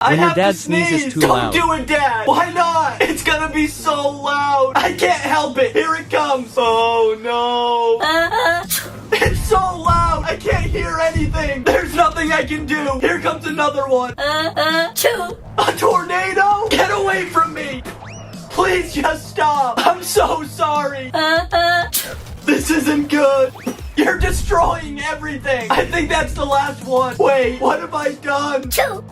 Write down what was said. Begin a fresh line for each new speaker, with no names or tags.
When
I
your
have
dad
to sneeze.
sneezes too
Don't
loud.
do it, Dad. Why not? It's gonna be so loud. I can't help it. Here it comes. Oh no. It's so loud. I can't hear anything. There's nothing I can do. Here comes another one.
Two.
A tornado? Get away from me. Please just stop. I'm so sorry. This isn't good. You're destroying everything. I think that's the last one. Wait, what have I done?
Two.